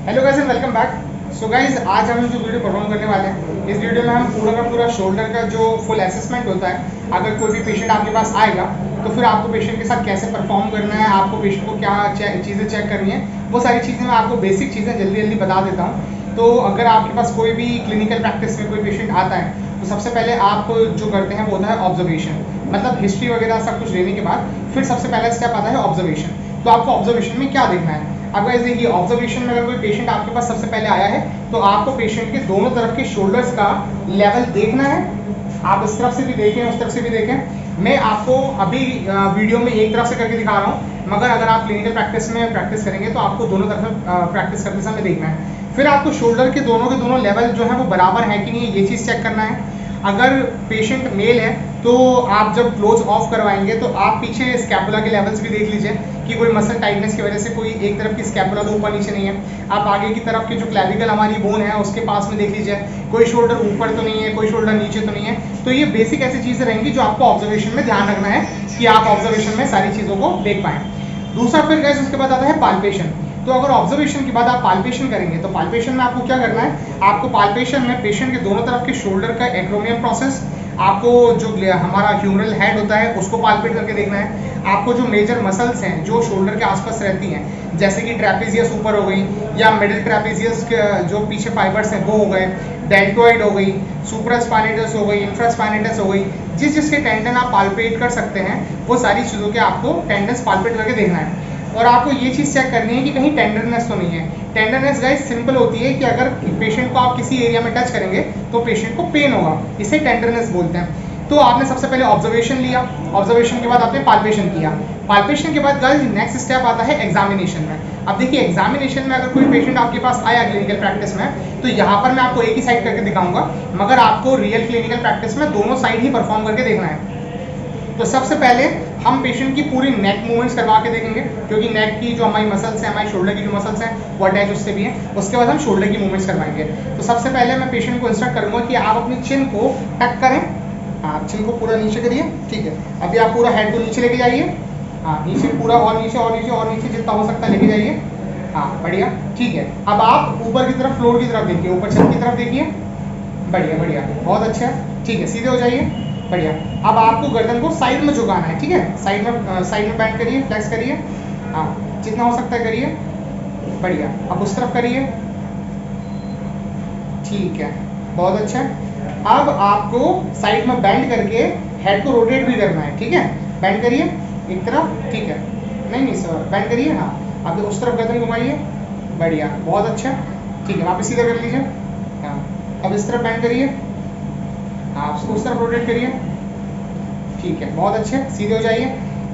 Hello guys and welcome back. So guys आज हम जो वीडियो परफॉर्म करने वाले हैं, इस वीडियो में हम पूरा का पूरा शोल्डर का जो फुल असेसमेंट होता है, अगर कोई भी पेशेंट आपके पास आएगा तो फिर आपको पेशेंट के साथ कैसे परफॉर्म करना है, आपको पेशेंट को क्या चीज़ें चेक करनी है, वो सारी चीज़ें मैं आपको बेसिक चीज़ें जल्दी जल्दी बता देता हूँ। तो अगर आपके पास कोई भी क्लिनिकल प्रैक्टिस में कोई पेशेंट आता है तो सबसे पहले आप जो करते हैं वो होता है ऑब्जर्वेशन। मतलब हिस्ट्री वगैरह सब कुछ लेने के बाद फिर सबसे पहला स्टेप आता है ऑब्जर्वेशन। तो आपको ऑब्जर्वेशन में क्या देखना है? अब गाइस देखिए, ऑब्जर्वेशन में अगर कोई पेशेंट आपके पास सबसे पहले आया है तो आपको पेशेंट के दोनों तरफ के शोल्डर्स का लेवल देखना है। आप इस तरफ से भी देखें, उस तरफ से भी देखें। मैं आपको अभी वीडियो में एक तरफ से करके दिखा रहा हूँ, मगर अगर आप क्लिनिकल प्रैक्टिस में प्रैक्टिस करेंगे तो आपको दोनों तरफ प्रैक्टिस करते समय देखना है। फिर आपको शोल्डर के दोनों लेवल जो है वो बराबर है कि नहीं, ये चीज़ चेक करना है। अगर पेशेंट मेल है तो आप जब क्लोज ऑफ करवाएंगे तो आप पीछे स्कैपुला के लेवल्स भी देख लीजिए कि कोई मसल टाइटनेस की वजह से कोई एक तरफ की स्कैपुला तो ऊपर नीचे नहीं है। आप आगे की तरफ की जो क्लैविकल हमारी बोन है उसके पास में देख लीजिए, कोई शोल्डर ऊपर तो नहीं है, कोई शोल्डर नीचे तो नहीं है। तो ये बेसिक ऐसी चीज़ें रहेंगी जो आपको ऑब्जर्वेशन में ध्यान रखना है कि आप ऑब्जर्वेशन में सारी चीज़ों को देख पाएँ। दूसरा फिर गैस उसके बाद आता है पाल्पेशन। तो अगर ऑब्जर्वेशन के बाद आप पाल्पेशन करेंगे तो पाल्पेशन में आपको क्या करना है? आपको पाल्पेशन में पेशेंट के दोनों तरफ के शोल्डर का एक्रोमियम प्रोसेस, आपको जो हमारा ह्यूमरल हेड होता है उसको पाल्पेट करके देखना है। आपको जो मेजर मसल्स हैं जो शोल्डर के आसपास रहती हैं, जैसे कि ट्रेपेजियस ऊपर हो गई या मिडिल ट्रेपेजियस के जो पीछे फाइबर्स हैं वो हो गए, डेल्टोइड हो गई, सुप्रास्पाइनेटस हो गई, इंफ्रास्पाइनेटस हो गई, जिस जिसके टेंडन आप पाल्पेट कर सकते हैं वो सारी चीज़ों के आपको टेंडन्स पाल्पेट करके देखना है। और आपको ये चीज़ चेक करनी है कि कहीं टेंडरनेस तो नहीं है। टेंडरनेस गाइस सिंपल होती है कि अगर पेशेंट को आप किसी एरिया में टच करेंगे तो पेशेंट को पेन होगा, इसे टेंडरनेस बोलते हैं। तो आपने सबसे पहले ऑब्जर्वेशन लिया, ऑब्जर्वेशन के बाद आपने पाल्पेशन किया। पाल्पेशन के बाद गाइस नेक्स्ट स्टेप आता है एग्जामिनेशन में। अब देखिए, एग्जामिनेशन में अगर कोई पेशेंट आपके पास आया क्लिनिकल प्रैक्टिस में तो यहाँ पर मैं आपको एक ही साइड करके दिखाऊंगा, मगर आपको रियल क्लिनिकल प्रैक्टिस में दोनों साइड ही परफॉर्म करके देखना है। तो सबसे पहले हम पेशेंट की पूरी नेक मूवमेंट्स करवा के देखेंगे, क्योंकि नेक की जो हमारी मसल्स हैं, हमारी शोल्डर की जो मसल्स हैं वो अटैच उससे भी हैं। उसके बाद हम शोल्डर की मूवमेंट्स करवाएंगे। तो सबसे पहले मैं पेशेंट को इंस्ट्रक्ट करूंगा कि आप अपनी चिन को टक करें। हाँ, चिन को पूरा नीचे करिए। ठीक है, अभी आप पूरा हेड को नीचे लेके जाइए। हाँ, नीचे पूरा, और नीचे और नीचे और नीचे जितना हो सकता है लेके जाइए। हाँ, बढ़िया। ठीक है, अब आप ऊपर की तरफ, फ्लोर की तरफ देखिए, ऊपर छत की तरफ देखिए। बढ़िया बढ़िया, बहुत अच्छा है। ठीक है, सीधे हो जाइए। बढ़िया। अब आपको गर्दन को साइड में झुकाना है। ठीक है, साइड में बैंड करिए, फ्लेक्स करिए। हाँ, जितना हो सकता है करिए। बढ़िया, अब उस तरफ करिए। ठीक है, बहुत अच्छा। अब आपको साइड में बैंड करके हेड को रोटेट भी करना है। ठीक है, बैंड करिए एक तरफ। ठीक है, नहीं सर, बैंड करिए। हाँ, अब उस तरफ गर्दन घुमाइए। बढ़िया, बहुत अच्छा। ठीक है, वापस सीधा कर लीजिए। हाँ, अब इस तरफ बैंड करिए। हाँ, उसको उस तरफ रोटेट करिए। ठीक है, बहुत अच्छे, सीधे हो जाइए।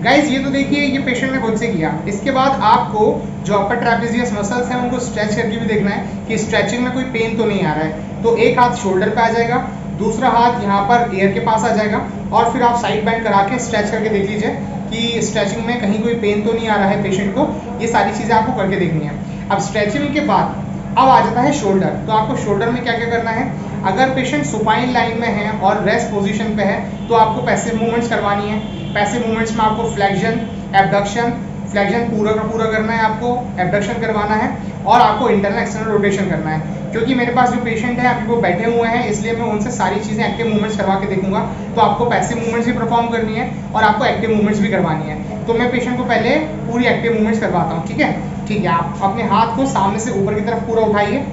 गाइस ये तो देखिए, ये पेशेंट ने खुद से किया। इसके बाद आपको जो अपर ट्रेपेजियस मसल्स हैं उनको स्ट्रेच करके भी देखना है कि स्ट्रेचिंग में कोई पेन तो नहीं आ रहा है। तो एक हाथ शोल्डर पे आ जाएगा, दूसरा हाथ यहाँ पर ईयर के पास आ जाएगा, और फिर आप साइड बैंड करा के स्ट्रेच करके देख लीजिए कि स्ट्रेचिंग में कहीं कोई पेन तो नहीं आ रहा है पेशेंट को। ये सारी चीज़ें आपको करके देखनी है। अब स्ट्रेचिंग के बाद अब आ जाता है शोल्डर। तो आपको शोल्डर में क्या क्या करना है? अगर पेशेंट सुपाइन लाइन में है और रेस्ट पोजीशन पे है तो आपको पैसिव मूवमेंट्स करवानी है। पैसिव मूवमेंट्स में आपको फ्लेक्शन, एबडक्शन, फ्लेक्शन पूरा का पूरा करना है, आपको एबडक्शन करवाना है, और आपको इंटरनल एक्सटर्नल रोटेशन करना है। क्योंकि मेरे पास जो पेशेंट है अभी वो बैठे हुए हैं, इसलिए मैं उनसे सारी चीज़ें एक्टिव मूवमेंट्स करवा के देखूंगा। तो आपको पैसिव मूवमेंट्स भी परफॉर्म करनी है और आपको एक्टिव मूवमेंट्स भी करवानी है। तो मैं पेशेंट को पहले पूरी एक्टिव मूवमेंट्स करवाता हूँ। ठीक है, ठीक है, आप अपने हाथ को सामने से ऊपर की तरफ पूरा उठाइए।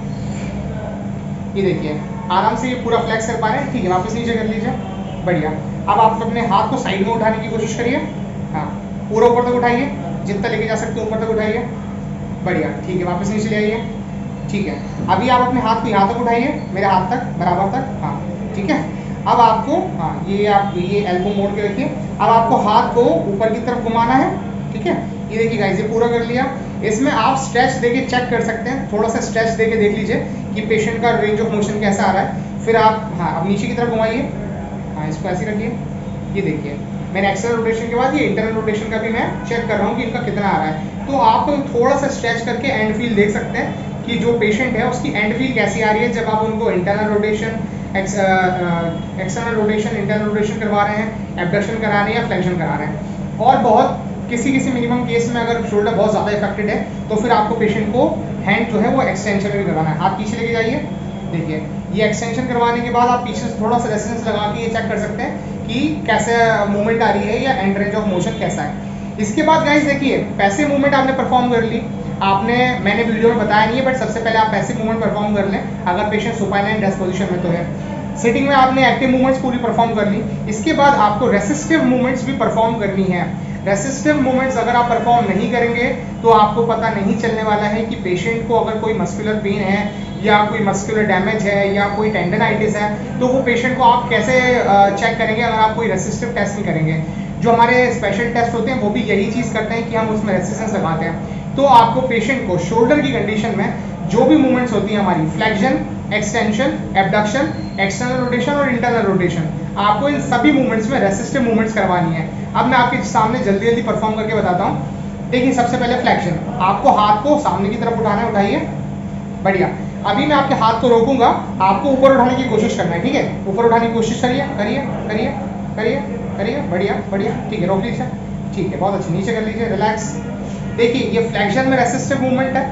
ये देखिए, आराम से ये पूरा फ्लेक्स कर पा रहे हैं। ठीक है, वापस नीचे कर लीजिए। बढ़िया। अब आप अपने हाथ को साइड में उठाने की कोशिश करिए। हाँ, पूरा ऊपर तक उठाइए, जितना लेके जा सकते हो ऊपर तक उठाइए। बढ़िया, ठीक है, वापस नीचे ले आइए। ठीक है, अभी आप अपने हाथ को यहाँ तक उठाइए, मेरे हाथ तक, बराबर तक। हाँ, ठीक है। अब आपको, हाँ, ये आप ये एल्बो मोड़ के रखिए। अब आपको हाथ को ऊपर की तरफ घुमाना है। ठीक है, ये देखिए गाइस, ये पूरा कर लिया। इसमें आप स्ट्रेच देके चेक कर सकते हैं, थोड़ा सा स्ट्रेच देके देख लीजिए कि पेशेंट का रेंज ऑफ मोशन कैसा आ रहा है। फिर आप, हाँ, अब नीचे की तरफ घुमाइए। हाँ, इसको ऐसे रखिए। ये देखिए, मैंने एक्सटर्नल रोटेशन के बाद ये इंटरनल रोटेशन का भी मैं चेक कर रहा हूँ कि इनका कितना आ रहा है। तो आप थोड़ा सा स्ट्रेच करके एंड फील देख सकते हैं कि जो पेशेंट है उसकी एंड फील कैसी आ रही है जब आप उनको internal rotation, external rotation, internal rotation करवा रहे हैं, एबडक्शन करा रहे हैं या फ्लेक्शन करा रहे हैं। और बहुत किसी किसी मिनिमम केस में अगर शोल्डर बहुत ज़्यादा इफेक्टेड है तो फिर आपको पेशेंट को हैंड जो है वो एक्सटेंशन भी करवाना है। हाथ पीछे लेके जाइए, देखिए ये एक्सटेंशन करवाने के बाद आप पीछे से थोड़ा सा रेजिस्टेंस लगा के ये चेक कर सकते हैं कि कैसे मूवमेंट आ रही है या एंड रेंज ऑफ मोशन कैसा है। इसके बाद गाइस देखिए पैसिव मूवमेंट आपने परफॉर्म कर ली, मैंने वीडियो में बताया नहीं है बट सबसे पहले आप पैसिव मूवमेंट परफॉर्म कर लें अगर patient supine and desk position में तो है। सिटिंग में आपने एक्टिव मूवमेंट्स पूरी परफॉर्म कर ली। इसके बाद आपको रेसिस्टिव मूवमेंट्स भी परफॉर्म करनी है। रेसिस्टिव मूवमेंट्स अगर आप परफॉर्म नहीं करेंगे तो आपको पता नहीं चलने वाला है कि पेशेंट को अगर कोई मस्कुलर पेन है या कोई मस्कुलर डैमेज है या कोई टेंडनाइटिस है तो वो पेशेंट को आप कैसे चेक करेंगे अगर आप कोई रेसिस्टिव टेस्ट नहीं करेंगे। जो हमारे स्पेशल टेस्ट होते हैं वो भी यही चीज़ करते हैं कि हम उसमें रेसिस्टेंस लगाते हैं। तो आपको पेशेंट को शोल्डर की कंडीशन में जो भी मूवमेंट्स होती हैं हमारी flexion, extension, abduction, external rotation और इंटरनल रोटेशन, आपको इन सभी मूवमेंट्स में रेसिस्टिव मूवमेंट्स करवानी है। अब मैं आपके सामने जल्दी जल्दी परफॉर्म करके बताता हूँ। देखिए सबसे पहले फ्लेक्शन, आपको हाथ को सामने की तरफ उठाना है, उठाइए, बढ़िया। अभी मैं आपके हाथ को रोकूंगा, आपको ऊपर उठाने की कोशिश करना है, ठीक है। ऊपर उठाने की कोशिश करिए, करिए करिए करिए करिए, बढ़िया बढ़िया, ठीक है, रोक लीजिए, ठीक है, बहुत अच्छी, नीचे कर लीजिए, रिलैक्स। देखिए ये फ्लेक्शन में रेसिस्टिव मूवमेंट है।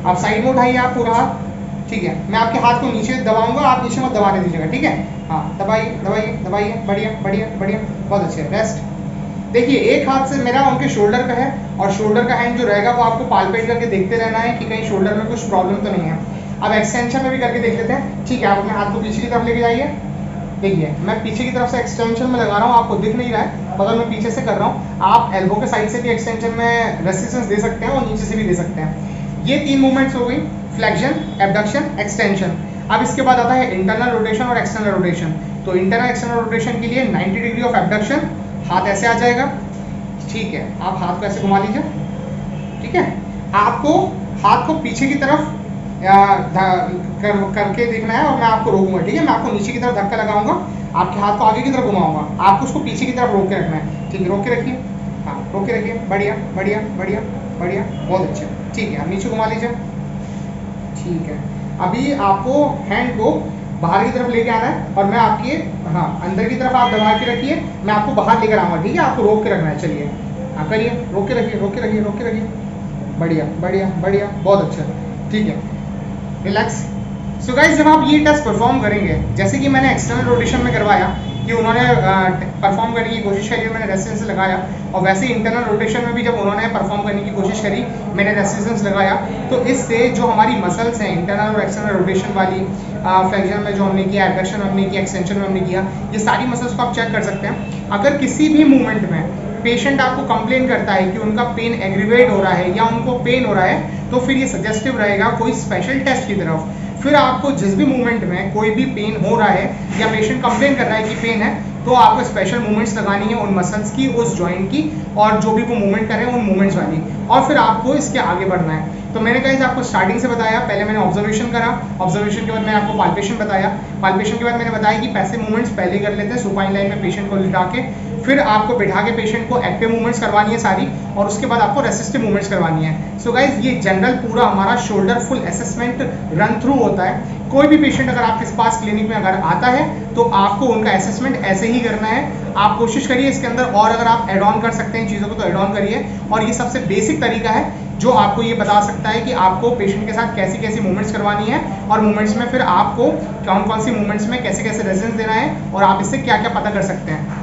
आप साइड में उठाइए आप पूरा हाथ, ठीक है। मैं आपके हाथ को नीचे दबाऊंगा, आप नीचे मत दबाने दीजिएगा, ठीक है। हाँ दबाइए दबाइए दबाइए, बढ़िया बढ़िया बढ़िया, बहुत अच्छे, रेस्ट। देखिए एक हाथ से मेरा उनके शोल्डर पे है और शोल्डर का हैंड जो रहेगा वो आपको पालपेट करके देखते रहना है कि कहीं शोल्डर में कुछ प्रॉब्लम तो नहीं है। अब एक्सटेंशन में भी करके देख लेते हैं, ठीक है। आप अपने हाथ को पीछे की तरफ लेके जाइए, देखिए मैं पीछे की तरफ से एक्सटेंशन में लगा रहा हूँ, आपको दिख नहीं रहा है मगर मैं पीछे से कर रहा हूँ। आप एल्बो के साइड से भी एक्सटेंशन में रेसिस्टेंस दे सकते हैं और नीचे से भी दे सकते हैं। ये 3 मूवमेंट्स हो गई, फ्लेक्शन, एबडक्शन, एक्सटेंशन। अब इसके बाद आता है इंटरनल रोटेशन और एक्सटर्नल रोटेशन। तो इंटरनल एक्सटर्नल रोटेशन के लिए 90 डिग्री ऑफ एबडक्शन, हाथ ऐसे आ जाएगा, ठीक है। आप हाथ को ऐसे घुमा लीजिए, ठीक है। आपको हाथ को पीछे की तरफ करके देखना है और मैं आपको रोकूंगा, ठीक है। मैं आपको नीचे की तरफ धक्का लगाऊंगा, आपके हाथ को आगे की तरफ घुमाऊंगा, आपको उसको पीछे की तरफ रोक के रखना है, ठीक है। रोक के रखिए, हाँ रोक के रखिए, बढ़िया बढ़िया बढ़िया बढ़िया, बहुत अच्छे, ठीक है। आप नीचे घुमा लीजिए, ठीक है। अभी आपको हैंड को बाहर की तरफ लेके आना है और मैं आपके अंदर की तरफ आप दबा के रखिए, मैं आपको बाहर लेकर आऊँगा, ठीक है। आपको रोक के रखना है, चलिए हाँ करिए, रोक के रखिए, रोक के रखिए, रोक के रखिए, बढ़िया बढ़िया बढ़िया, बहुत अच्छा, ठीक है, रिलैक्स। सो गाइस जब आप ये टेस्ट परफॉर्म करेंगे, जैसे कि मैंने एक्सटर्नल रोटेशन में करवाया कि उन्होंने परफॉर्म करने की कोशिश करी, मैंने रेसिस्टेंस लगाया, और वैसे ही इंटरनल रोटेशन में भी जब उन्होंने परफॉर्म करने की कोशिश करी, मैंने रेसिस्टेंस लगाया। तो इससे जो हमारी मसल्स हैं इंटरनल और एक्सटर्नल रोटेशन वाली, फ्लेक्शन में जो हमने किया, एडक्शन में हमने किया, एक्सटेंशन में हमने किया, ये सारी मसल्स को आप चेक कर सकते हैं। अगर किसी भी मूवमेंट में पेशेंट आपको कंप्लेन करता है कि उनका पेन एग्रीवेट हो रहा है या उनको पेन हो रहा है, तो फिर ये सजेस्टिव रहेगा कोई स्पेशल टेस्ट की तरफ। फिर आपको जिस भी मूवमेंट में कोई भी पेन हो रहा है या पेशेंट कंप्लेन कर रहा है कि पेन है, तो आपको स्पेशल मूवमेंट्स लगानी है उन मसल्स की, उस जॉइंट की, और जो भी वो मूवमेंट करें उन मूवमेंट्स वाली, और फिर आपको इसके आगे बढ़ना है। तो मैंने गाइस आपको स्टार्टिंग से बताया, पहले मैंने ऑब्जर्वेशन करा, ऑब्जर्वेशन के बाद मैंने आपको पाल्पेशन बताया, पाल्पेशन के बाद मैंने बताया कि पैसिव मूवमेंट्स पहले कर लेते हैं, सुपाइन लाइन में पेशेंट को लिटा के, फिर आपको बिठा के पेशेंट को एक्टिव मूवमेंट्स करवानी है सारी, और उसके बाद आपको रेसिस्टिव मूवमेंट्स करवानी है। सो गाइस ये जनरल पूरा हमारा shoulder full assessment run through होता है। कोई भी पेशेंट अगर आपके पास क्लिनिक में अगर आता है तो आपको उनका असेसमेंट ऐसे ही करना है। आप कोशिश करिए इसके अंदर और अगर आप एड ऑन कर सकते हैं चीज़ों को तो एड ऑन करिए, और ये सबसे बेसिक तरीका है जो आपको ये बता सकता है कि आपको पेशेंट के साथ कैसी कैसी मूवमेंट्स करवानी है, और मूवमेंट्स में फिर आपको कौन कौन सी मूवमेंट्स में कैसे कैसे रेजिस्टेंस देना है, और आप इससे क्या क्या पता कर सकते हैं।